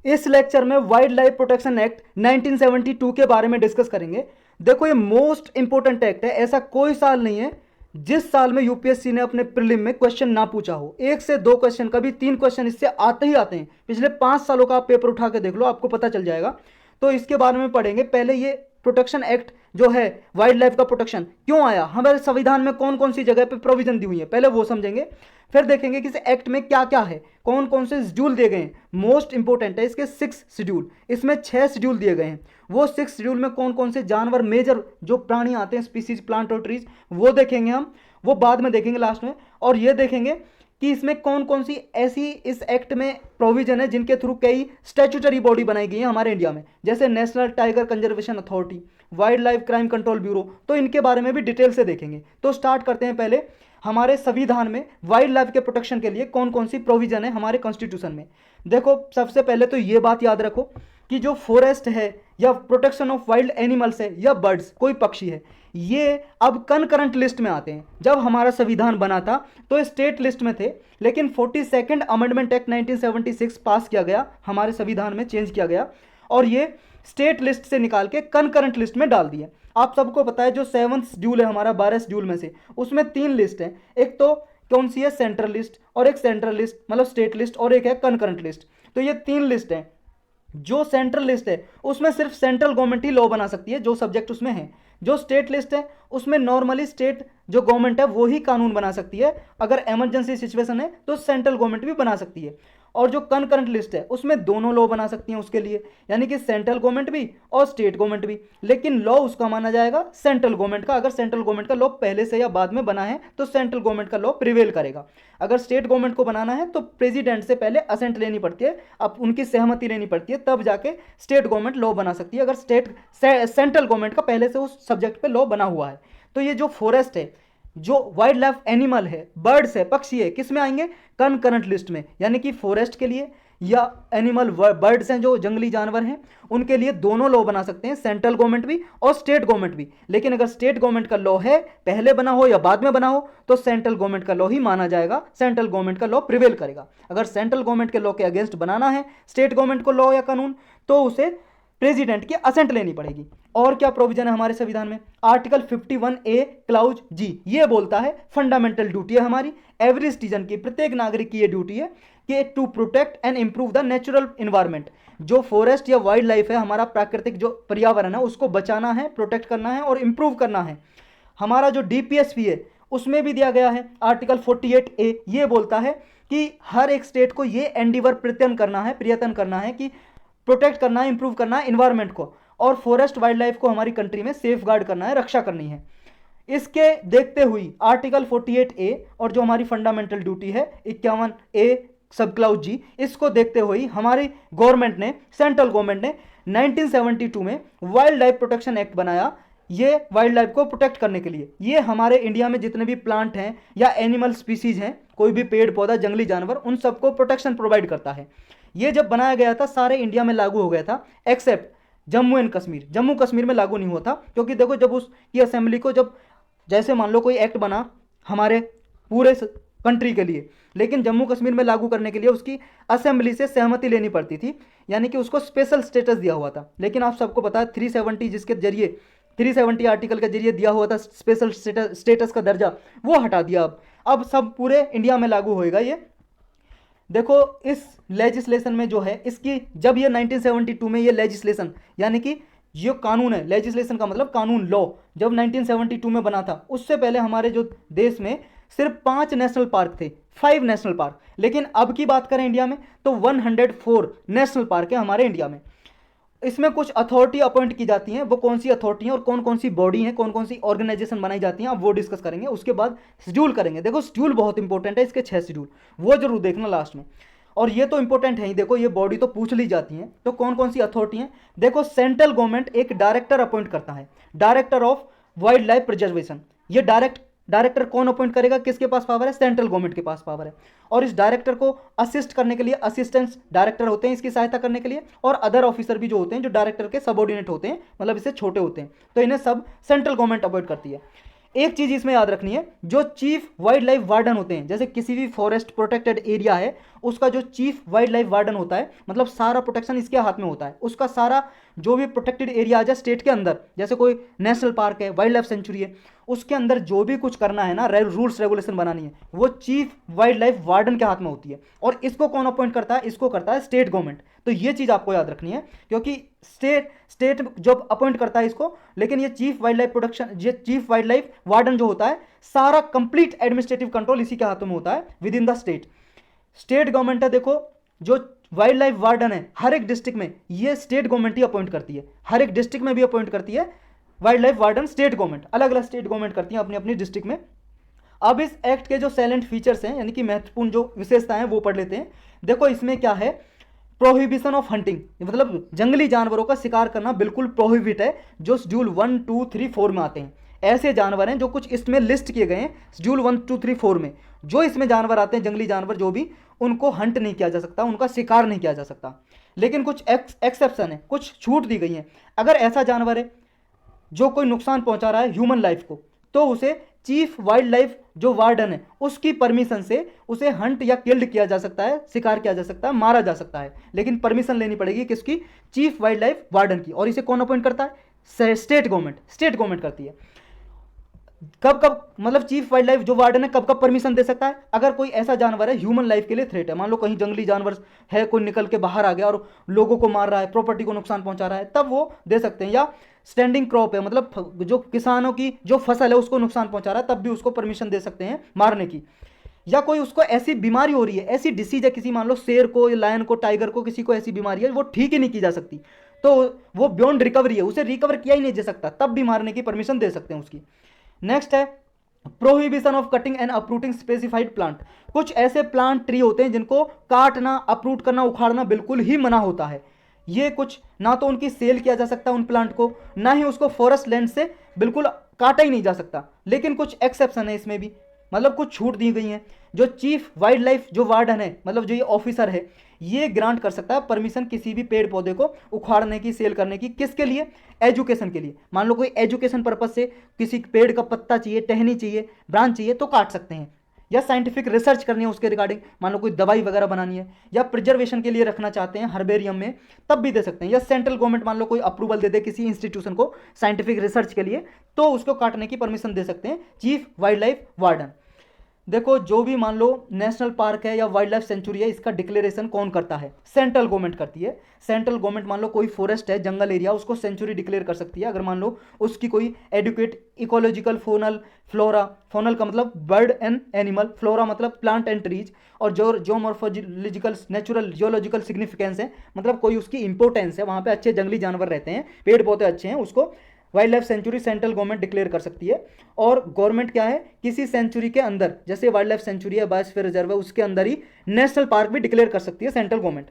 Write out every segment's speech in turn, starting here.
इस लेक्चर में wild life protection act 1972 के बारे में डिस्कस करेंगे। देखो ये मोस्ट इंपोर्टेंट एक्ट है, ऐसा कोई साल नहीं है जिस साल में यूपीएससी ने अपने प्रीलिम में क्वेश्चन ना पूछा हो। एक से दो क्वेश्चन, कभी 3 क्वेश्चन इससे आते ही आते हैं। पिछले 5 सालों का आप पेपर उठा के देख लो, आपको पता चल जाएगा। तो इसके बारे में पढ़ेंगे। पहले ये प्रोटेक्शन एक्ट जो है, वाइल्ड लाइफ का प्रोटेक्शन क्यों आया, हमारे संविधान में कौन कौन सी जगह पे प्रोविजन दी हुई है, पहले वो समझेंगे। फिर देखेंगे कि इस एक्ट में क्या क्या है, कौन कौन से शेड्यूल दिए गए हैं। मोस्ट इंपोर्टेंट है इसके 6 शेड्यूल, इसमें 6 शेड्यूल दिए गए हैं। वो 6 शेड्यूल में कौन कौन से जानवर, मेजर जो प्राणी आते हैं, स्पीसीज, प्लांट और ट्रीज, वो देखेंगे हम। वो बाद में देखेंगे लास्ट में। और ये देखेंगे कि इसमें कौन कौन सी ऐसी इस एक्ट में प्रोविजन है जिनके थ्रू कई स्टैट्यूटरी बॉडी बनाई गई है हमारे इंडिया में, जैसे national tiger conservation authority, wild life crime control bureau. तो इनके बारे में भी डिटेल से देखेंगे। तो स्टार्ट करते हैं पहले हमारे संविधान में वाइल्ड लाइफ के प्रोटेक्शन के लिए कौन कौन सी प्रोविजन है हमारे कॉन्स्टिट्यूशन में। देखो सबसे पहले तो ये बात याद रखो कि जो फॉरेस्ट है या प्रोटेक्शन ऑफ वाइल्ड एनिमल्स है या बर्ड्स, कोई पक्षी है, ये अब कनकरेंट लिस्ट में आते हैं। जब हमारा संविधान बना था तो स्टेट लिस्ट में थे, लेकिन 42nd अमेंडमेंट एक्ट 1976 पास किया गया, हमारे संविधान में चेंज किया गया और ये स्टेट लिस्ट से निकाल के कनकरेंट लिस्ट में डाल दिया। आप सबको पता है जो 7th शेड्यूल है हमारा 12 शेड्यूल में से, उसमें 3 लिस्ट है। एक तो कौन सी है, सेंट्रल लिस्ट, और एक सेंट्रल लिस्ट मतलब स्टेट लिस्ट, और एक है कनकरेंट लिस्ट। तो ये 3 लिस्ट है। जो सेंट्रल लिस्ट है उसमें सिर्फ सेंट्रल गवर्नमेंट ही लॉ बना सकती है, जो सब्जेक्ट उसमें है। जो स्टेट लिस्ट है उसमें नॉर्मली स्टेट जो गवर्नमेंट है वो ही कानून बना सकती है। अगर इमरजेंसी सिचुएशन है तो सेंट्रल गवर्नमेंट भी बना सकती है। और जो कनकरेंट लिस्ट है उसमें दोनों लॉ बना सकती हैं उसके लिए, यानी कि सेंट्रल गवर्नमेंट भी और स्टेट गवर्नमेंट भी। लेकिन लॉ उसका माना जाएगा सेंट्रल गवर्नमेंट का। अगर सेंट्रल गवर्नमेंट का लॉ पहले से या बाद में बना है तो सेंट्रल गवर्नमेंट का लॉ प्रिवेल करेगा। अगर स्टेट गवर्नमेंट को बनाना है तो प्रेसिडेंट से पहले असेंट लेनी पड़ती है, अब उनकी सहमति लेनी पड़ती है, तब जाके स्टेट गवर्नमेंट लॉ बना सकती है, अगर सेंट्रल गवर्नमेंट का पहले से उस सब्जेक्ट पे लॉ बना हुआ है। तो ये जो फॉरेस्ट है, जो वाइल्ड लाइफ एनिमल है, बर्ड्स है, पक्षी है, किस में आएंगे, कनकरेंट लिस्ट में। यानी कि फॉरेस्ट के लिए या एनिमल बर्ड्स हैं जो जंगली जानवर हैं, उनके लिए दोनों लॉ बना सकते हैं, सेंट्रल गवर्नमेंट भी और स्टेट गवर्नमेंट भी। लेकिन अगर स्टेट गवर्नमेंट का लॉ है, पहले बना हो या बाद में बना हो, तो सेंट्रल गवर्नमेंट का लॉ ही माना जाएगा, सेंट्रल गवर्नमेंट का लॉ प्रिवेल करेगा। अगर सेंट्रल गवर्नमेंट के लॉ के अगेंस्ट बनाना है स्टेट गवर्नमेंट को लॉ या कानून, तो उसे प्रेसिडेंट की असेंट लेनी पड़ेगी। और क्या प्रोविजन है हमारे संविधान में, आर्टिकल 51A क्लाउज जी, ये बोलता है फंडामेंटल ड्यूटी है हमारी एवरी सिटीजन की, प्रत्येक नागरिक की ये ड्यूटी है कि to protect and improve the natural environment. जो फॉरेस्ट या वाइल्ड लाइफ है, हमारा प्राकृतिक जो पर्यावरण है, उसको बचाना है, प्रोटेक्ट करना है और इंप्रूव करना है। हमारा जो डीपीएसपी है उसमें भी दिया गया है आर्टिकल 48A, ये बोलता है कि हर एक स्टेट को ये एंडीवर प्रयत्न करना है कि प्रोटेक्ट करना है, इंप्रूव करना है इन्वायरमेंट को, और फॉरेस्ट वाइल्ड लाइफ को हमारी कंट्री में सेफ गार्ड करना है, रक्षा करनी है। इसके देखते हुई आर्टिकल 48A और जो हमारी फंडामेंटल ड्यूटी है 51A सब क्लाउज जी, इसको देखते हुए हमारी गवर्नमेंट ने, सेंट्रल गवर्नमेंट ने 1972 में वाइल्ड लाइफ प्रोटेक्शन एक्ट बनाया, ये वाइल्ड लाइफ को प्रोटेक्ट करने के लिए। ये हमारे इंडिया में जितने भी प्लांट हैं या एनिमल स्पीसीज हैं, कोई भी पेड़ पौधा, जंगली जानवर, उन सबको प्रोटेक्शन प्रोवाइड करता है। ये जब बनाया गया था सारे इंडिया में लागू हो गया था, एक्सेप्ट जम्मू एंड कश्मीर। जम्मू कश्मीर में लागू नहीं हुआ था, क्योंकि देखो जब उसकी असेंबली को, जब जैसे मान लो कोई एक्ट बना हमारे पूरे कंट्री के लिए, लेकिन जम्मू कश्मीर में लागू करने के लिए उसकी असेंबली से सहमति लेनी पड़ती थी, यानी कि उसको स्पेशल स्टेटस दिया हुआ था। लेकिन आप सबको पता है 370 जिसके जरिए, 370 आर्टिकल के जरिए दिया हुआ था स्पेशल स्टेटस का दर्जा, वो हटा दिया। अब सब पूरे इंडिया में लागू होएगा ये। देखो इस लेजिस्लेशन में जो है, इसकी जब ये 1972 में ये लेजिस्लेशन, यानी कि ये कानून है, लेजिस्लेशन का मतलब कानून, लॉ, जब 1972 में बना था, उससे पहले हमारे जो देश में सिर्फ 5 नेशनल पार्क थे, 5 नेशनल पार्क। लेकिन अब की बात करें इंडिया में तो 104 नेशनल पार्क है हमारे इंडिया में। इसमें कुछ अथॉरिटी अपॉइंट की जाती हैं, वो कौन सी अथॉरिटी हैं और कौन कौन सी बॉडी हैं, कौन कौन सी ऑर्गेनाइजेशन बनाई जाती हैं, अब वो डिस्कस करेंगे। उसके बाद शेड्यूल करेंगे। देखो शेड्यूल बहुत इंपॉर्टेंट है, इसके 6 शेड्यूल, वो जरूर देखना लास्ट में। और ये तो इंपॉर्टेंट है ही, देखो ये बॉडी तो पूछ ली जाती हैं, तो कौन कौन सी अथॉरिटी हैं। देखो सेंट्रल गवर्नमेंट एक डायरेक्टर अपॉइंट करता है, director of wild life preservation. ये डायरेक्टर कौन अपॉइंट करेगा, किसके पास पावर है, सेंट्रल गवर्नमेंट के पास पावर है। और इस डायरेक्टर को असिस्ट करने के लिए असिस्टेंट डायरेक्टर होते हैं इसकी सहायता करने के लिए, और अदर ऑफिसर भी जो होते हैं जो डायरेक्टर के सबऑर्डिनेट होते हैं, मतलब इससे छोटे होते हैं, तो इन्हें सब सेंट्रल गवर्नमेंट अपॉइंट करती है। एक चीज इसमें याद रखनी है, जो चीफ वाइल्ड लाइफ वार्डन होते हैं, जैसे किसी भी फॉरेस्ट प्रोटेक्टेड एरिया है उसका जो चीफ वाइल्ड लाइफ वार्डन होता है, मतलब सारा प्रोटेक्शन इसके हाथ में होता है। उसका सारा जो भी प्रोटेक्टेड एरिया है स्टेट के अंदर, जैसे कोई नेशनल पार्क है, वाइल्ड लाइफ सेंचुरी है, उसके अंदर जो भी कुछ करना है ना, रूल्स रेगुलेशन बनानी है, वो चीफ वाइल्ड लाइफ वार्डन के हाथ में होती है। और इसको कौन अपॉइंट करता है? इसको करता है स्टेट गवर्नमेंट। तो ये चीज़ आपको याद रखनी है, क्योंकि स्टेट जब अपॉइंट करता है इसको, लेकिन ये चीफ वाइल्ड लाइफ प्रोटेक्शन, ये चीफ वाइल्ड लाइफ वार्डन जो होता है, सारा कंप्लीट एडमिनिस्ट्रेटिव कंट्रोल इसी के हाथों में होता है with in the state. State government है, देखो जो वाइल्ड लाइफ वार्डन है हर एक डिस्ट्रिक्ट में, ये स्टेट गवर्नमेंट ही अपॉइंट करती है, हर एक डिस्ट्रिक्ट में भी अपॉइंट करती है wild life warden state government, अलग अलग स्टेट गवर्नमेंट करती है अपनी अपनी डिस्ट्रिक्ट में। अब इस एक्ट के जो सैलेंट फीचर्स हैं, यानी कि महत्वपूर्ण जो विशेषताएं हैं, वो पढ़ लेते हैं। देखो इसमें क्या है, प्रोहिबिशन ऑफ हंटिंग, मतलब जंगली जानवरों का शिकार करना बिल्कुल प्रोहिबिट है, जो शेड्यूल 1, 2, 3, 4 में आते हैं। ऐसे जानवर हैं जो कुछ इसमें लिस्ट किए गए हैं शेड्यूल 1, 2, 3, 4 में, जो इसमें जानवर आते हैं, जंगली जानवर जो भी, उनको हंट नहीं किया जा सकता, उनका शिकार नहीं किया जा सकता। लेकिन कुछ एक्सेप्शन है, कुछ छूट दी गई है। अगर ऐसा जानवर है जो कोई नुकसान पहुंचा रहा है ह्यूमन लाइफ को, तो उसे चीफ वाइल्ड लाइफ जो वार्डन है उसकी परमिशन से उसे हंट या किल्ड किया जा सकता है, शिकार किया जा सकता है, मारा जा सकता है, लेकिन परमिशन लेनी पड़ेगी किसकी? चीफ वाइल्ड लाइफ वार्डन की। और इसे कौन अपॉइंट करता है? स्टेट गवर्नमेंट करती है। कब कब, मतलब चीफ वाइल्ड लाइफ जो वार्डन है कब कब परमिशन दे सकता है? अगर कोई ऐसा जानवर है ह्यूमन लाइफ के लिए थ्रेट है, मान लो कहीं जंगली जानवर है, कोई निकल के बाहर आ गया और लोगों को मार रहा है, प्रॉपर्टी को नुकसान पहुंचा रहा है, तब वो दे सकते हैं। या स्टैंडिंग क्रॉप है, मतलब जो किसानों की जो फसल है उसको नुकसान पहुंचा रहा है, तब भी उसको परमिशन दे सकते हैं मारने की। या कोई उसको ऐसी बीमारी हो रही है, ऐसी डिसीज है किसी, मान लो शेर को, लायन को, टाइगर को, किसी को ऐसी बीमारी है वो ठीक ही नहीं की जा सकती, तो वो बियॉन्ड रिकवरी है, उसे रिकवर किया ही नहीं जा सकता, तब भी मारने की परमिशन दे सकते हैं उसकी। नेक्स्ट है prohibition of cutting and uprooting specified plant. कुछ ऐसे प्लांट ट्री होते हैं जिनको काटना, अपरूट करना, उखाड़ना बिल्कुल ही मना होता है। ये कुछ ना तो उनकी सेल किया जा सकता उन प्लांट को, ना ही उसको फॉरेस्ट लैंड से बिल्कुल काटा ही नहीं जा सकता। लेकिन कुछ एक्सेप्शन है इसमें भी, मतलब कुछ छूट दी गई है। जो चीफ वाइल्ड लाइफ जो वार्डन है, मतलब जो ये ऑफिसर है, ये ग्रांट कर सकता है परमिशन किसी भी पेड़ पौधे को उखाड़ने की, सेल करने की। किसके लिए? एजुकेशन के लिए। मान लो कोई एजुकेशन पर्पज से किसी पेड़ का पत्ता चाहिए, टहनी चाहिए, ब्रांच चाहिए, तो काट सकते हैं। या साइंटिफिक रिसर्च करनी है उसके रिगार्डिंग, मान लो कोई दवाई वगैरह बनानी है, या प्रिजर्वेशन के लिए रखना चाहते हैं हर्बेरियम में, तब भी दे सकते हैं। या सेंट्रल गवर्नमेंट मान लो कोई अप्रूवल दे दे किसी इंस्टीट्यूशन को साइंटिफिक रिसर्च के लिए, तो उसको काटने की परमिशन दे सकते हैं चीफ वाइल्ड लाइफ वार्डन। देखो जो भी मान लो नेशनल पार्क है या वाइल्ड लाइफ सेंचुरी है, इसका डिक्लेरेशन कौन करता है? सेंट्रल गवर्नमेंट करती है। सेंट्रल गवर्नमेंट मान लो कोई फॉरेस्ट है, जंगल एरिया, उसको सेंचुरी डिक्लेयर कर सकती है अगर मान लो उसकी कोई adequate ecological, faunal, flora, faunal का मतलब बर्ड एंड एनिमल, फ्लोरा मतलब प्लांट एंड ट्रीज, और जियोमॉर्फोलॉजिकल, नेचुरल, जियोलॉजिकल सिग्निफिकेंस है, मतलब कोई उसकी इंपॉर्टेंस है, वहाँ पे अच्छे जंगली जानवर रहते हैं, पेड़ पौधे अच्छे हैं, उसको wild life sanctuary central government declare कर सकती है। और गवर्नमेंट क्या है, किसी सेंचुरी के अंदर, जैसे वाइल्ड लाइफ सेंचुरी है, बायोस्फीयर रिजर्व है, उसके अंदर ही नेशनल पार्क भी डिक्लेयर कर सकती है सेंट्रल गवर्नमेंट।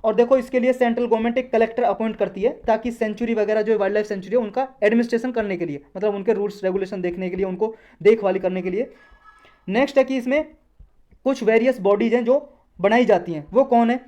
और देखो इसके लिए सेंट्रल गवर्नमेंट एक कलेक्टर अपॉइंट करती है, ताकि सेंचुरी वगैरह जो वाइल्ड लाइफ सेंचुरी है उनका एडमिनिस्ट्रेशन करने के लिए, मतलब उनके रूल्स रेगुलेशन देखने के लिए, उनको देखभाल करने के लिए। नेक्स्ट है कि इसमें कुछ वेरियस बॉडीज हैं जो बनाई जाती हैं, वो कौन है?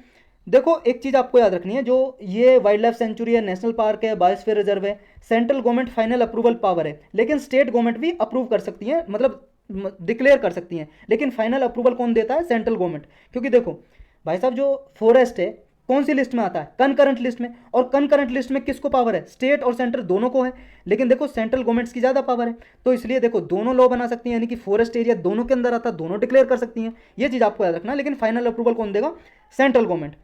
देखो एक चीज़ आपको याद रखनी है, जो ये वाइल्ड लाइफ सेंचुरी है, नेशनल पार्क है, बायोस्फीयर रिजर्व है, central government final approval power है, लेकिन स्टेट गवर्नमेंट भी अप्रूव कर सकती है, मतलब डिक्लेयर कर सकती हैं, लेकिन फाइनल अप्रूवल कौन देता है? Central government. क्योंकि देखो भाई साहब, जो फॉरेस्ट है कौन सी लिस्ट में आता है? कनकरेंट लिस्ट में। और कनकरेंट लिस्ट में किसको पावर है? स्टेट और सेंट्रल दोनों को है, लेकिन देखो सेंट्रल गवर्नमेंट्स की ज़्यादा पावर है, तो इसलिए देखो दोनों लॉ बना सकती हैं, यानी कि फॉरेस्ट एरिया दोनों के अंदर आता है, दोनों डिक्लेयर कर सकती हैं, ये चीज़ आपको याद रखना। लेकिन फाइनल अप्रूवल कौन देगा? Central government.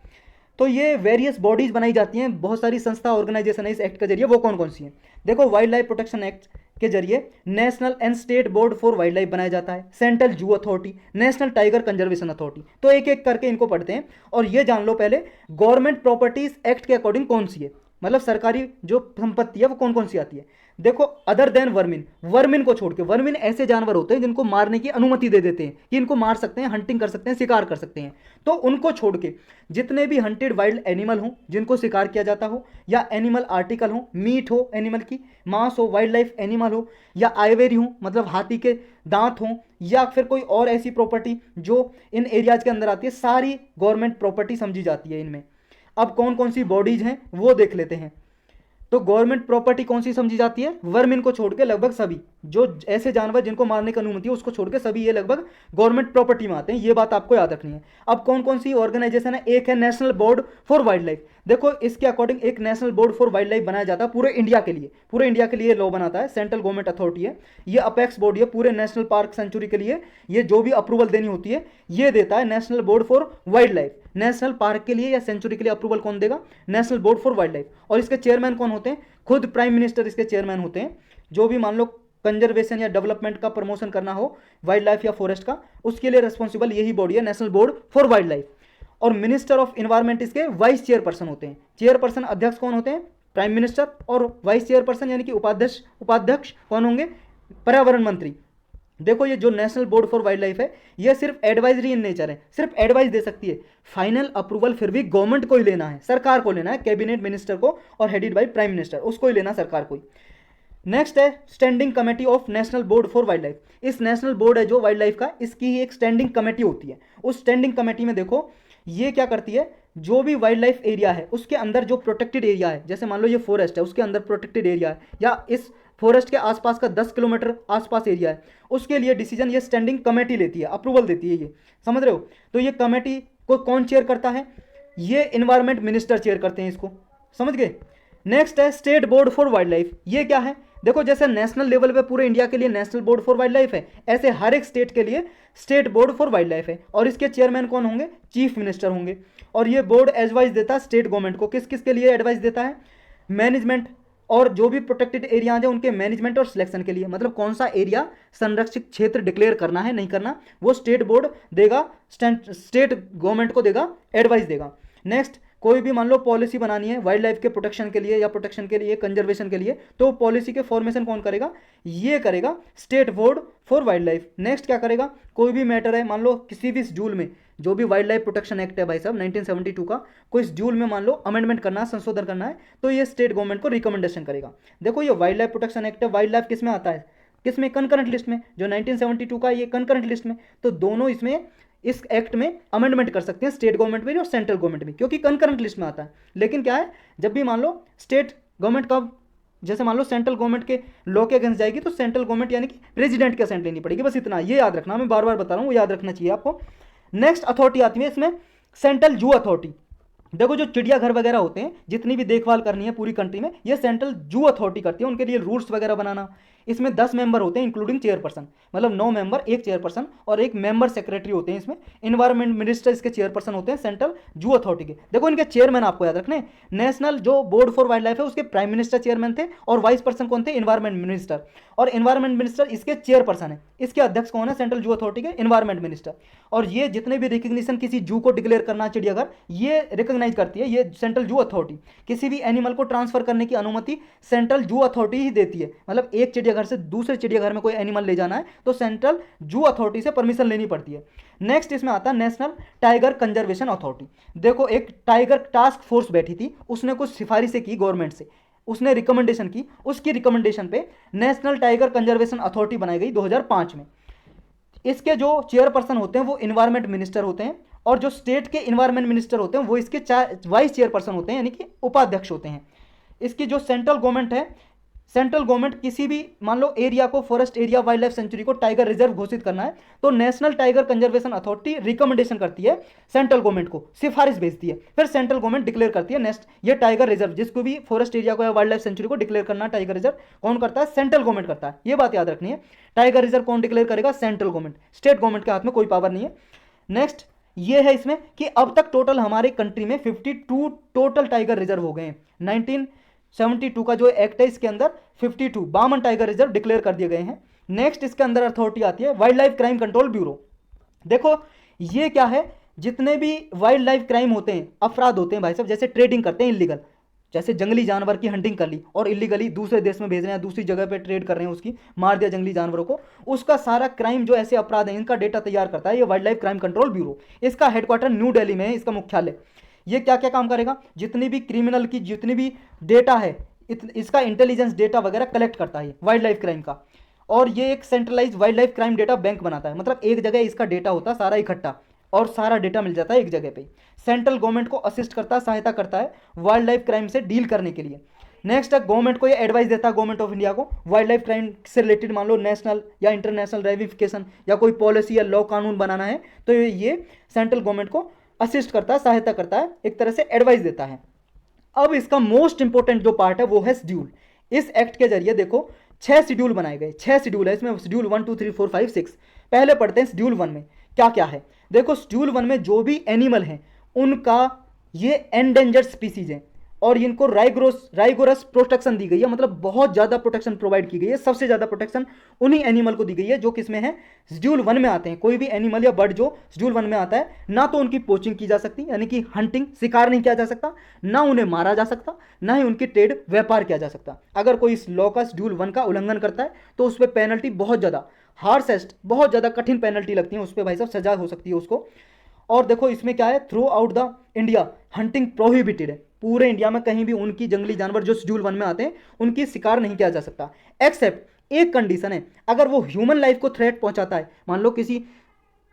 तो ये वेरियस बॉडीज बनाई जाती हैं, बहुत सारी संस्था, ऑर्गेनाइजेशन है इस एक्ट के जरिए। वो कौन कौन सी हैं? देखो वाइल्ड लाइफ प्रोटेक्शन एक्ट के जरिए national and state board for wild life बनाया जाता है, central zoo authority, national tiger conservation authority. तो एक एक करके इनको पढ़ते हैं, और ये जान लो पहले गवर्नमेंट प्रॉपर्टीज एक्ट के अकॉर्डिंग कौन सी है, मतलब सरकारी जो संपत्ति है वो कौन कौन सी आती है। देखो अदर देन वर्मिन, वर्मिन को छोड़ के, वर्मिन ऐसे जानवर होते हैं जिनको मारने की अनुमति दे देते हैं कि इनको मार सकते हैं, हंटिंग कर सकते हैं, शिकार कर सकते हैं, तो उनको छोड़ के जितने भी हंटेड वाइल्ड एनिमल हों जिनको शिकार किया जाता हो, या एनिमल आर्टिकल हो, मीट हो एनिमल की, मांस हो, वाइल्ड लाइफ एनिमल हो, या आइवेरी हो मतलब हाथी के दांत हों, या फिर कोई और ऐसी प्रॉपर्टी जो इन एरियाज के अंदर आती है, सारी गवर्नमेंट प्रॉपर्टी समझी जाती है इनमें। अब कौन कौन सी बॉडीज हैं वो देख लेते हैं। तो गवर्नमेंट प्रॉपर्टी कौन सी समझी जाती है? वर्मिन को छोड़ के लगभग सभी, जो ऐसे जानवर जिनको मारने की अनुमति है उसको छोड़ के सभी ये लगभग गवर्नमेंट प्रॉपर्टी में आते हैं। ये बात आपको याद रखनी है। अब कौन कौन सी ऑर्गेनाइजेशन है? एक है national board for wild life. देखो इसके अकॉर्डिंग एक national board for wild life बनाया जाता है पूरे इंडिया के लिए। पूरे इंडिया के लिए लॉ बनाता है, सेंट्रल गवर्नमेंट अथॉरिटी है। ये अपेक्स बॉडी है पूरे नेशनल पार्क सेंचुरी के लिए। ये जो भी अप्रूवल देनी होती है ये देता है national board for wild life. National park के लिए या सेंचुरी के लिए अप्रूवल कौन देगा? National board for wild life. और इसके चेयरमैन कौन होते हैं? खुद प्राइम मिनिस्टर इसके चेयरमैन होते हैं। जो भी मान लो कंजर्वेशन या डेवलपमेंट का प्रमोशन करना हो वाइल्ड लाइफ या फॉरेस्ट का, उसके लिए रिस्पॉन्सिबल यही बॉडी है, national board for wild life. और मिनिस्टर ऑफ इन्वायरमेंट इसके वाइस चेयरपर्सन होते हैं। चेयरपर्सन अध्यक्ष कौन होते हैं? Prime minister. और वाइस चेयरपर्सन यानी कि उपाध्यक्ष कौन होंगे? पर्यावरण मंत्री। देखो ये जो national board for wild life है ये सिर्फ एडवाइजरी इन नेचर है, सिर्फ एडवाइस दे सकती है। फाइनल अप्रूवल फिर भी गवर्नमेंट को ही लेना है, सरकार को लेना है, कैबिनेट मिनिस्टर को, और हेडेड बाय प्राइम मिनिस्टर, उसको ही लेना, सरकार को ही। नेक्स्ट है standing committee of national board for wild life. इस नेशनल बोर्ड है जो वाइल्ड लाइफ का, इसकी ही एक स्टैंडिंग कमेटी होती है। उस स्टैंडिंग कमेटी में देखो ये क्या करती है, जो भी वाइल्ड लाइफ एरिया है उसके अंदर जो प्रोटेक्टेड एरिया है, जैसे मान लो ये फॉरेस्ट है उसके अंदर प्रोटेक्टेड एरिया है, या इस फॉरेस्ट के आसपास का 10 किलोमीटर आसपास एरिया है, उसके लिए डिसीजन ये स्टैंडिंग कमेटी लेती है, अप्रूवल देती है। ये समझ रहे हो? तो ये कमेटी को कौन चेयर करता है? ये इन्वायरमेंट मिनिस्टर चेयर करते हैं इसको, समझ गए? नेक्स्ट है state board for wild life. ये क्या है? देखो जैसे नेशनल लेवल पे पूरे इंडिया के लिए national board for wild life है, ऐसे हर एक स्टेट के लिए state board for wild life है। और इसके चेयरमैन कौन होंगे? चीफ मिनिस्टर होंगे। और ये बोर्ड एडवाइस देता है स्टेट गवर्नमेंट को। किस किस के लिए एडवाइस देता है? मैनेजमेंट और जो भी प्रोटेक्टेड एरियाज है उनके मैनेजमेंट और सिलेक्शन के लिए, मतलब कौन सा एरिया संरक्षित क्षेत्र डिक्लेयर करना है नहीं करना, वो स्टेट बोर्ड देगा, स्टेट गवर्नमेंट को देगा, एडवाइस देगा। नेक्स्ट, कोई भी मान लो पॉलिसी बनानी है वाइल्ड लाइफ के प्रोटेक्शन के लिए या प्रोटेक्शन के लिए, कंजर्वेशन के लिए, तो पॉलिसी के फॉर्मेशन कौन करेगा? ये करेगा state board for wild life. Next क्या करेगा? कोई भी मैटर है, मान लो किसी भी शेड्यूल में, जो भी वाइल्ड लाइफ प्रोटेक्शन एक्ट है भाई साहब 1972 का, कोई शेड्यूल में मान लो अमेंडमेंट करना है, संशोधन करना है, तो ये स्टेट गवर्नमेंट को रिकमेंडेशन करेगा। देखो ये वाइल्ड लाइफ प्रोटेक्शन एक्ट है, वाइल्ड लाइफ किस में आता है? किस में? कंकरेंट लिस्ट में। जो 1972 का ये कंकरेंट लिस्ट में, तो दोनों इसमें इस एक्ट में अमेंडमेंट कर सकते हैं, स्टेट गवर्नमेंट भी और सेंट्रल गवर्नमेंट भी, क्योंकि कंकरेंट लिस्ट में आता है। लेकिन क्या है, जब भी मान लो स्टेट गवर्नमेंट का, जैसे मान लो सेंट्रल गवर्नमेंट के लॉ के अगेंस्ट जाएगी तो सेंट्रल गवर्नमेंट यानी कि प्रेसिडेंट की असेंट लेनी पड़ेगी। बस इतना ये याद रखना, मैं बार बार बता रहा हूँ, वो याद रखना चाहिए आपको। नेक्स्ट अथॉरिटी आती है इसमें सेंट्रल जू अथॉरिटी। देखो जो चिड़ियाघर वगैरह होते हैं, जितनी भी देखभाल करनी है पूरी कंट्री में, ये सेंट्रल जू अथॉरिटी करती है, उनके लिए रूल्स वगैरह बनाना। इसमें 10 मेंबर होते हैं इंक्लूडिंग चेयरपर्सन, मतलब 9 मेंबर, एक चेयरपर्सन और एक मेंबर सेक्रेटरी होते हैं इसमें। इन्वायरमेंट मिनिस्टर इसके चेयरपर्सन होते हैं सेंट्रल जू अथॉरिटी के। देखो इनके चेयरमैन आपको याद रखने, नेशनल जो बोर्ड फॉर वाइल्ड लाइफ है उसके प्राइम मिनिस्टर चेयरमैन थे, और वाइस पर्सन कौन थे? Environment minister. और इन्वायरमेंट मिनिस्टर इसके चेयरपर्सन है। इसके अध्यक्ष कौन है? सेंट्रल जू अथॉरिटी के इन्वायरमेंट मिनिस्टर। और ये जितने भी रिकग्निशन किसी जू को डिक्लेयर करना, चिड़ियाघर, ये रिकॉग्नाइज करती है ये सेंट्रल जू अथॉरिटी। किसी भी एनिमल को ट्रांसफर करने की अनुमति सेंट्रल जू अथॉरिटी ही देती है। मतलब एक चिड़ियाघर से दूसरे चिड़ियाघर में कोई एनिमल ले जाना है तो सेंट्रल जू अथॉरिटी से परमिशन लेनी पड़ती है। नेक्स्ट इसमें आता है नेशनल टाइगर कंजर्वेशन अथॉरिटी। देखो एक टाइगर टास्क फोर्स बैठी थी, उसने कुछ सिफारिशें की गवर्नमेंट से, उसने रिकमेंडेशन की, उसकी रिकमेंडेशन पे नेशनल टाइगर कंजर्वेशन अथॉरिटी बनाई गई 2005 में। इसके जो चेयरपर्सन होते हैं वो इन्वायरमेंट मिनिस्टर होते हैं, और जो स्टेट के इन्वायरमेंट मिनिस्टर होते हैं वो इसके वाइस चेयरपर्सन होते हैं, यानी कि उपाध्यक्ष होते हैं। इसकी जो सेंट्रल गवर्नमेंट है, सेंट्रल गवर्नमेंट किसी भी मान लो एरिया को, forest area, wild life sanctuary को टाइगर रिजर्व घोषित करना है तो national tiger conservation authority recommendation करती है सेंट्रल गवर्नमेंट को, सिफारिश भेजती है, फिर सेंट्रल गवर्नमेंट डिक्लेयर करती है नेक्स्ट ये टाइगर रिजर्व। जिसको भी फॉरेस्ट एरिया को या वाइल्ड लाइफ सेंचुरी को डिक्लेयर करना टाइगर रिजर्व, कौन करता है? सेंट्रल गवर्नमेंट करता है। ये बात याद रखनी है, टाइगर रिजर्व कौन डिक्लेयर करेगा? Central government. स्टेट गवर्नमेंट के हाथ में कोई पावर नहीं है। नेक्स्ट ये है इसमें कि अब तक टोटल हमारे कंट्री में 52 टोटल टाइगर रिजर्व हो गए हैं। 1972 का जो एक्ट है इसके अंदर 52 टाइगर रिजर्व डिक्लेयर कर दिए गए हैं। नेक्स्ट इसके अंदर अथॉरिटी आती है wild life crime control bureau. देखो ये क्या है, जितने भी वाइल्ड लाइफ क्राइम होते हैं, अपराध होते हैं भाई साहब, जैसे ट्रेडिंग करते हैं इलीगल, जैसे जंगली जानवर की हंटिंग कर ली और इलीगली दूसरे देश में भेज रहे हैं, दूसरी जगह पे ट्रेड कर रहे हैं, उसकी मार दिया जंगली जानवरों को, उसका सारा क्राइम जो ऐसे अपराध है इनका डेटा तैयार करता है ये wild life crime control bureau. इसका हेडक्वार्टर न्यू दिल्ली में है, इसका मुख्यालय। ये क्या क्या काम करेगा? जितनी भी क्रिमिनल की जितनी भी डेटा है, इसका इंटेलिजेंस डेटा वगैरह कलेक्ट करता है वाइल्ड लाइफ क्राइम का। और ये एक centralise wild life crime data bank बनाता है, मतलब एक जगह इसका डेटा होता है सारा इकट्ठा, और सारा डेटा मिल जाता है एक जगह पे। सेंट्रल गवर्नमेंट को असिस्ट करता है, सहायता करता है वाइल्ड लाइफ क्राइम से डील करने के लिए। नेक्स्ट है गवर्नमेंट को ये एडवाइस देता है, गवर्नमेंट ऑफ इंडिया को वाइल्ड लाइफ क्राइम से रिलेटेड मान लो नेशनल या इंटरनेशनल रेविफिकेशन या कोई पॉलिसी या लॉ कानून बनाना है तो ये सेंट्रल गवर्नमेंट को असिस्ट करता है, सहायता करता है, एक तरह से एडवाइस देता है। अब इसका मोस्ट इंपॉर्टेंट जो पार्ट है वो है शेड्यूल। इस एक्ट के जरिए देखो 6 शेड्यूल बनाए गए, 6 शेड्यूल है इसमें, शेड्यूल 1 2 3 4 5 6। पहले पढ़ते हैं शेड्यूल 1 में क्या क्या है। देखो शेड्यूल 1 में जो भी एनिमल हैं उनका ये एंडेंजर्ड स्पीसीज है और इनको राइगोरस प्रोटेक्शन दी गई है, मतलब बहुत ज़्यादा प्रोटेक्शन प्रोवाइड की गई है। सबसे ज़्यादा प्रोटेक्शन उन्हीं एनिमल को दी गई है जो किसमें है, शेड्यूल 1 में आते हैं। कोई भी एनिमल या बर्ड जो शेड्यूल 1 में आता है ना तो उनकी पोचिंग की जा सकती, यानी कि हंटिंग शिकार नहीं किया जा सकता, ना उन्हें मारा जा सकता, ना ही उनकी ट्रेड व्यापार किया जा सकता। अगर कोई इस लॉ का शेड्यूल 1 का उल्लंघन करता है तो उस पर पेनल्टी बहुत ज़्यादा हार्शेस्ट, बहुत ज़्यादा कठिन पेनल्टी लगती है, उस पर भाई साहब सजा हो सकती है उसको। और देखो इसमें क्या है, through out the India hunting prohibited है। पूरे इंडिया में कहीं भी उनकी जंगली जानवर जो शेड्यूल 1 में आते हैं उनकी शिकार नहीं किया जा सकता, एक्सेप्ट एक कंडीशन है, अगर वो ह्यूमन लाइफ को थ्रेट पहुंचाता है। मान लो किसी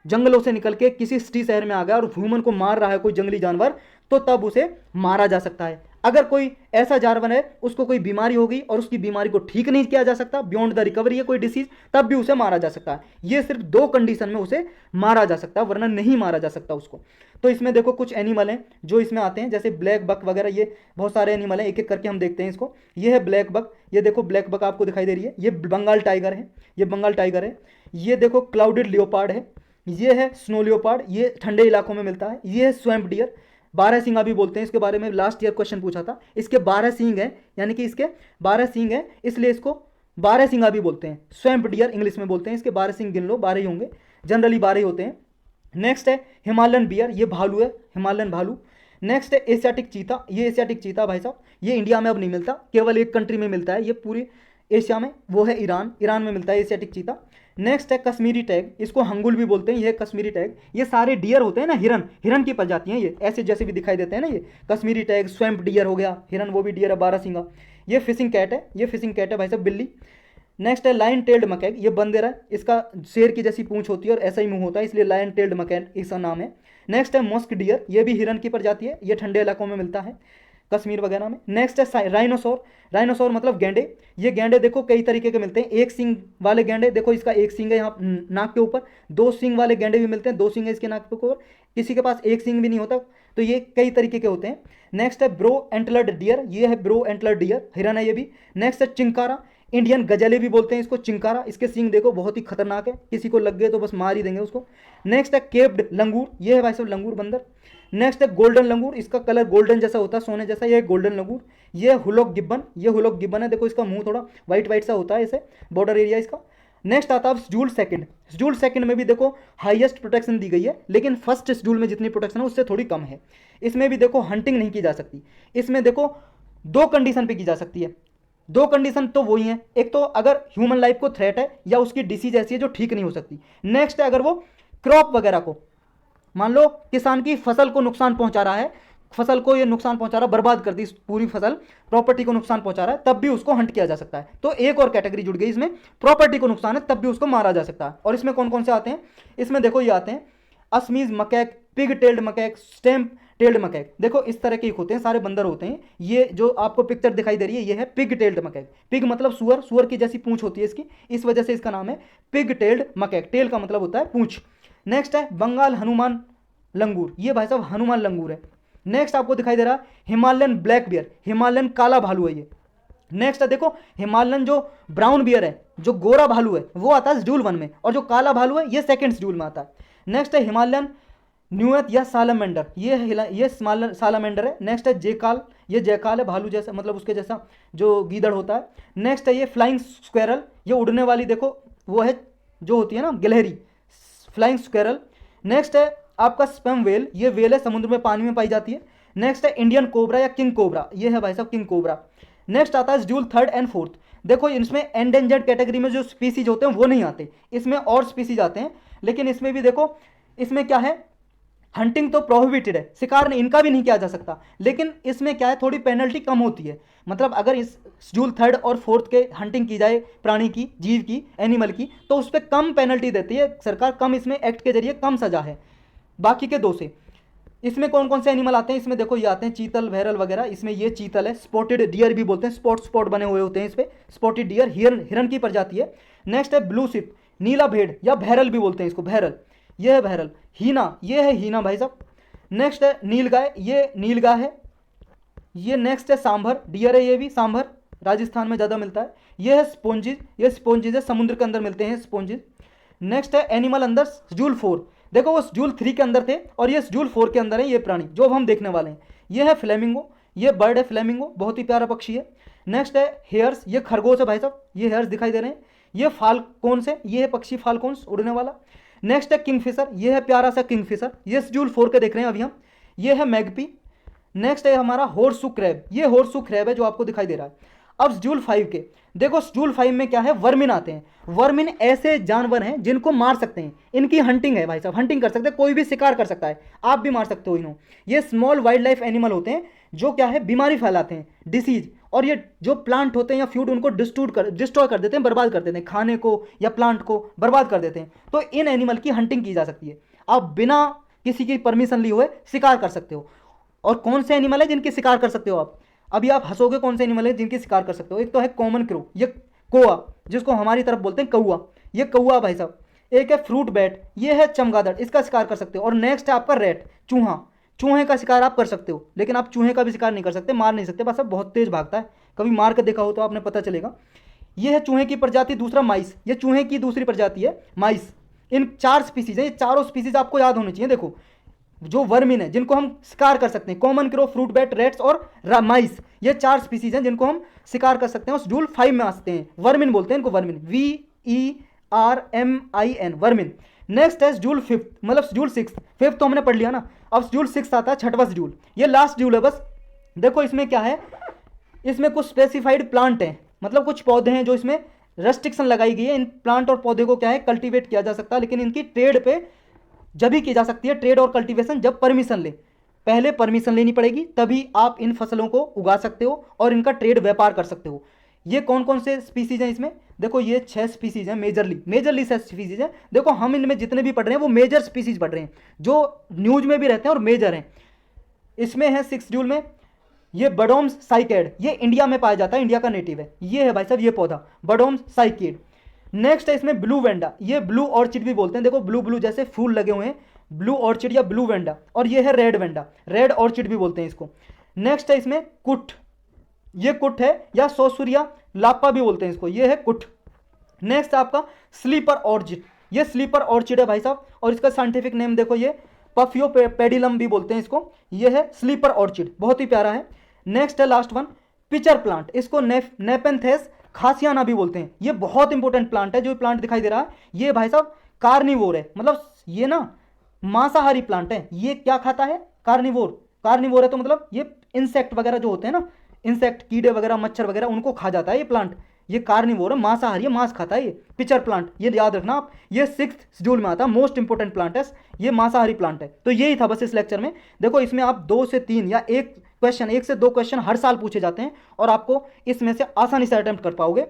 जंगलों से निकल के किसी सिटी शहर में आ गया और ह्यूमन को मार रहा है कोई जंगली जानवर, तो तब उसे मारा जा सकता है। अगर कोई ऐसा जानवर है उसको कोई बीमारी हो गई और उसकी बीमारी को ठीक नहीं किया जा सकता, बियॉन्ड द रिकवरी है कोई डिसीज, तब भी उसे मारा जा सकता है। ये सिर्फ 2 कंडीशन में उसे मारा जा सकता है, वरना नहीं मारा जा सकता उसको। तो इसमें देखो कुछ एनिमल हैं जो इसमें आते हैं, जैसे ब्लैक बक वगैरह, ये बहुत सारे एनिमल हैं, एक एक करके हम देखते हैं इसको। ये है ब्लैक बक, ये देखो ब्लैक बक आपको दिखाई दे रही है, ये बंगाल टाइगर है, ये बंगाल टाइगर है। ये देखो क्लाउडेड लियोपार्ड है, ये है स्नो लियोपार्ड, ये ठंडे इलाकों में मिलता है। ये है स्वैम्प डियर, 12 सींगा भी बोलते हैं, इसके बारे में लास्ट ईयर क्वेश्चन पूछा था। इसके 12 सींग हैं, यानी कि इसके 12 सींग हैं, इसलिए इसको 12 सींगा भी बोलते हैं। स्वैम्प डियर इंग्लिश में बोलते हैं। इसके 12 सींग गिन लो, 12 ही होंगे, जनरली 12 ही होते हैं। नेक्स्ट है हिमालयन बियर, ये भालू है, हिमालयन भालू। नेक्स्ट है एशियाटिक चीता, ये एशियाटिक चीता भाई साहब ये इंडिया में अब नहीं मिलता, केवल एक कंट्री में मिलता है ये पूरी एशिया में, वो है ईरान। ईरान में मिलता है एशियाटिक चीता। नेक्स्ट है कश्मीरी टैग, इसको हंगुल भी बोलते हैं, ये कश्मीरी टैग। ये सारे डियर होते हैं ना, हिरन, हिरन की प्रजाति हैं ये, ऐसे जैसे भी दिखाई देते हैं ना, ये कश्मीरी टैग, स्वैम्प डियर हो गया, हिरन वो भी डियर है 12 सींगा। ये फिशिंग कैट है, ये फिशिंग कैट है भाई साहब, बिल्ली। नेक्स्ट है लायन टेल्ड मकैक, ये बंदेरा है, इसका शेर की जैसी पूंछ होती है और ऐसा ही मुंह होता है, इसलिए लायन टेल्ड मकैक इसका नाम है। नेक्स्ट है मस्क डियर, ये भी हिरन की प्रजाति है, ये ठंडे इलाकों में मिलता है, कश्मीर वगैरह में। नेक्स्ट है राइनोसोर, राइनोसोर मतलब गेंडे। ये गेंडे देखो कई तरीके के मिलते हैं, एक सींग वाले गेंडे, देखो इसका एक सींग है यहाँ नाक के ऊपर, 2 सींग वाले गेंडे भी मिलते हैं, 2 सींग है इसके नाक के ऊपर, किसी के पास एक सींग भी नहीं होता, तो ये कई तरीके के होते हैं। नेक्स्ट है ब्रो एंटलर्ड डियर, ये है ब्रो एंटलर्ड डियर, हिरन है ये भी। नेक्स्ट है चिंकारा, इंडियन गजले भी बोलते हैं इसको, चिंकारा, इसके सींग देखो बहुत ही खतरनाक है, किसी को लग गए तो बस मार ही देंगे उसको। नेक्स्ट है केप्ड लंगूर, ये है भाई साहब लंगूर बंदर। नेक्स्ट है गोल्डन लंगूर, इसका कलर गोल्डन जैसा होता है, सोने जैसा, ये गोल्डन लंगूर। ये हुलॉक गिब्बन, ये हुलॉक गिब्बन है, देखो इसका मुंह थोड़ा वाइट वाइट सा होता है, इसे बॉर्डर एरिया इसका। नेक्स्ट आता है शेड्यूल सेकंड, शेड्यूल सेकंड में भी देखो हाईएस्ट प्रोटेक्शन दी गई है, लेकिन फर्स्ट शेड्यूल में जितनी प्रोटेक्शन है उससे थोड़ी कम है। इसमें भी देखो हंटिंग नहीं की जा सकती, इसमें देखो 2 कंडीशन पे की जा सकती है। 2 कंडीशन तो वही है, एक तो अगर ह्यूमन लाइफ को थ्रेट है या उसकी डिसीज ऐसी है जो ठीक नहीं हो सकती। नेक्स्ट है अगर वो क्रॉप वगैरह को, मान लो किसान की फसल को नुकसान पहुंचा रहा है, फसल को ये नुकसान पहुंचा रहा है, बर्बाद कर दी पूरी फसल, प्रॉपर्टी को नुकसान पहुंचा रहा है, तब भी उसको हंट किया जा सकता है। तो एक और कैटेगरी जुड़ गई इसमें, प्रॉपर्टी को नुकसान है तब भी उसको मारा जा सकता है। और इसमें कौन कौन से आते हैं, इसमें देखो ये आते हैं Assamese macaque, pig tailed macaque, stamp tailed macaque, देखो इस तरह के होते हैं, सारे बंदर होते हैं। ये जो आपको पिक्चर दिखाई दे रही है ये है पिग टेल्ड मकैक, पिग मतलब सुअर, सुअर की जैसी पूंछ होती है इसकी, इस वजह से इसका नाम है पिग टेल्ड मकैक, टेल का मतलब होता है पूंछ। नेक्स्ट है बंगाल हनुमान लंगूर, ये भाई साहब हनुमान लंगूर है। नेक्स्ट आपको दिखाई दे रहा है हिमालयन ब्लैक बियर, हिमालयन काला भालू है ये। नेक्स्ट है देखो हिमालयन जो ब्राउन बियर है, जो गोरा भालू है वो आता है शेड्यूल 1 में, और जो काला भालू है ये सेकंड शेड्यूल में आता है। नेक्स्ट है हिमालयन न्यूएथ या सालामेंडर, ये सालामेंडर है। नेक्स्ट है जेकाल, ये जयकाल है, भालू जैसा मतलब उसके जैसा जो गीदड़ होता है। नेक्स्ट है ये फ्लाइंग स्क्वेरल, ये उड़ने वाली देखो वो है जो होती है ना गिलहरी, फ्लाइंग स्क्वेरल। नेक्स्ट है आपका स्पेम वेल, ये वेल है, समुद्र में पानी में पाई जाती है। नेक्स्ट है इंडियन कोबरा या किंग कोबरा, ये है भाई साहब किंग कोबरा। नेक्स्ट आता है शेड्यूल 3rd एंड 4th, देखो इसमें एंडेंजर्ड कैटेगरी में जो स्पीसीज होते हैं वो नहीं आते, इसमें और स्पीसीज आते हैं, लेकिन इसमें भी देखो इसमें क्या है, हंटिंग तो प्रोहिबिटेड है, शिकार नहीं, इनका भी नहीं किया जा सकता, लेकिन इसमें क्या है थोड़ी पेनल्टी कम होती है। मतलब अगर इस शेड्यूल 3rd और 4th के हंटिंग की जाए प्राणी की, जीव की, एनिमल की, तो उस पर कम पेनल्टी देती है सरकार, कम इसमें एक्ट के जरिए कम सजा है बाकी के 2 से। इसमें कौन कौन से एनिमल आते हैं, इसमें देखो ये आते हैं चीतल, भैरल वगैरह। इसमें ये चीतल है, स्पॉटेड डियर भी बोलते हैं, स्पॉट स्पॉट बने हुए होते हैं इस पे, स्पॉटेड डियर हिरन की प्रजाति है। नेक्स्ट है ब्लू शिप, नीला भेड़ या भैरल भी बोलते हैं इसको, भैरल, ये है भैरल। हीना, ये है हीना भाई साहब। नेक्स्ट है नीलगाय, ये नीलगाय है। ये नेक्स्ट है सांभर, डियर है ये भी, सांभर राजस्थान में ज़्यादा मिलता है। ये है स्पोंजिज, ये स्पोंजिज है, समुद्र के अंदर मिलते हैं स्पोंजिज। नेक्स्ट है एनिमल अंदर शेड्यूल 4, देखो वो शेड्यूल 3 के अंदर थे और ये शेड्यूल 4 के अंदर है ये प्राणी जो अब हम देखने वाले हैं। ये है फ्लेमिंगो, ये बर्ड है फ्लेमिंगो, बहुत ही प्यारा पक्षी है। नेक्स्ट है हेयर्स, ये खरगोश है भाई साहब, ये हेयर्स दिखाई दे रहे हैं। ये फाल्कोन्स है, ये है पक्षी फाल्कोन्स, उड़ने वाला। नेक्स्ट है किंगफिशर, ये है प्यारा सा किंगफिशर, ये शेड्यूल 4 के देख रहे हैं अभी हम। ये है मैगपी। नेक्स्ट है हमारा हॉर्सू क्रैब, ये हॉर्सू क्रैब है जो आपको दिखाई दे रहा है। अब शेड्यूल 5 के देखो, शेड्यूल 5 में क्या है, वर्मिन आते हैं। वर्मिन ऐसे जानवर हैं जिनको मार सकते हैं, इनकी हंटिंग है भाई साहब, हंटिंग कर सकते हैं, कोई भी शिकार कर सकता है, आप भी मार सकते हो इन्हों। ये स्मॉल वाइल्ड लाइफ एनिमल होते हैं जो क्या है, बीमारी फैलाते हैं, डिसीज, और ये जो प्लांट होते हैं या फ्यूड उनको डिस्ट्रॉय कर देते हैं, बर्बाद कर देते हैं, खाने को या प्लांट को बर्बाद कर देते हैं। तो इन एनिमल की हंटिंग की जा सकती है, आप बिना किसी की परमिशन लिए हुए शिकार कर सकते हो। और कौन से एनिमल है जिनकी शिकार कर सकते हो आप, अभी आप हंसोगे, कौन से एनिमल है जिनकी शिकार कर सकते हो। एक तो है कॉमन क्रो, ये कोआ, जिसको हमारी तरफ बोलते हैं कौआ, ये कौआ भाई साहब। एक है फ्रूट बैट, ये है चमगादड़, इसका शिकार कर सकते हो। और नेक्स्ट है आपका रैट, चूहा, चूहे का शिकार आप कर सकते हो, लेकिन आप चूहे का भी शिकार नहीं कर सकते, मार नहीं सकते, बस अब बहुत तेज भागता है, कभी मार कर देखा हो तो आपने पता चलेगा। ये है चूहे की प्रजाति। दूसरा माइस, ये चूहे की दूसरी प्रजाति है माइस। इन 4 स्पीसीज है, ये चारों स्पीसीज आपको याद होनी चाहिए। देखो जो वर्मिन है जिनको हम शिकार कर सकते हैं, common crow, fruit bat, rates और माइस, ये 4 स्पीसीज हैं जिनको हम शिकार कर सकते हैं, शेड्यूल 5 में आते हैं। वर्मिन बोलते हैं इनको, वर्मिन, VERMIN, वर्मिन। नेक्स्ट है शेड्यूल 5, मतलब शेड्यूल 6, 5 तो हमने पढ़ लिया ना, अब शेड्यूल 6 आता है, 6वां शेड्यूल, ये लास्ट शेड्यूल है बस। देखो इसमें क्या है, इसमें कुछ स्पेसिफाइड प्लांट हैं, मतलब कुछ पौधे हैं जो इसमें रेस्ट्रिक्शन लगाई गई है। इन प्लांट और पौधे को क्या है, कल्टीवेट किया जा सकता है, लेकिन इनकी ट्रेड पे जब भी की जा सकती है, ट्रेड और कल्टीवेशन, जब परमिशन ले, पहले परमिशन लेनी पड़ेगी, तभी आप इन फसलों को उगा सकते हो और इनका ट्रेड व्यापार कर सकते हो। ये कौन कौन से स्पीसीज हैं इसमें, देखो ये 6 स्पीसीज हैं, मेजरली 6 स्पीसीज हैं। देखो हम इनमें जितने भी पढ़ रहे हैं वो मेजर स्पीसीज पढ़ रहे हैं, जो न्यूज में भी रहते हैं और मेजर हैं। इसमें है 6 शेड्यूल में ये बडोम्स साइकेड, ये इंडिया में पाया जाता है, इंडिया का नेटिव है, ये है भाई साहब ये पौधा बडोम्स साइकेड। नेक्स्ट है इसमें ब्लू वेंडा, ये ब्लू ऑर्चिड भी बोलते हैं, देखो ब्लू ब्लू जैसे फूल लगे हुए हैं, ब्लू ऑर्चिड या ब्लू वेंडा। और ये है रेड वेंडा, रेड ऑर्चिड भी बोलते हैं इसको। नेक्स्ट है इसमें कुट, ये कुट है, या सोसुरिया लापा भी बोलते हैं इसको, ये है कुट। नेक्स्ट आपका स्लीपर ऑर्चिड, ये स्लीपर ऑर्चिड है भाई साहब, और इसका साइंटिफिक नेम देखो, ये पफियो पेडिलम भी बोलते हैं इसको, ये है स्लीपर ऑर्चिड, बहुत ही प्यारा है। नेक्स्ट है लास्ट वन पिचर प्लांट, इसको नेपेंथेस खासियाना भी बोलते हैं, ये बहुत इंपॉर्टेंट प्लांट है। जो प्लांट दिखाई दे रहा है ये भाई साहब कार्निवोर है, मतलब ये ना मांसाहारी प्लांट है। ये क्या खाता है, कार्निवोर, कार्निवोर है तो मतलब ये इंसेक्ट वगैरह जो होते हैं ना, इंसेक्ट, कीड़े वगैरह, मच्छर वगैरह, उनको खा जाता है ये प्लांट। ये कार्निवोर है, मांसाहारी है, मांस खाता है ये पिचर प्लांट, ये याद रखना आप। ये 6th शेड्यूल में आता है, मोस्ट इंपॉर्टेंट प्लांट है, ये मांसाहारी प्लांट है। तो यही था बस इस लेक्चर में। देखो इसमें आप 2 से 3 या 1 से 2 क्वेश्चन हर साल पूछे जाते हैं और आपको इसमें से आसानी से अटेम्प्ट कर पाओगे।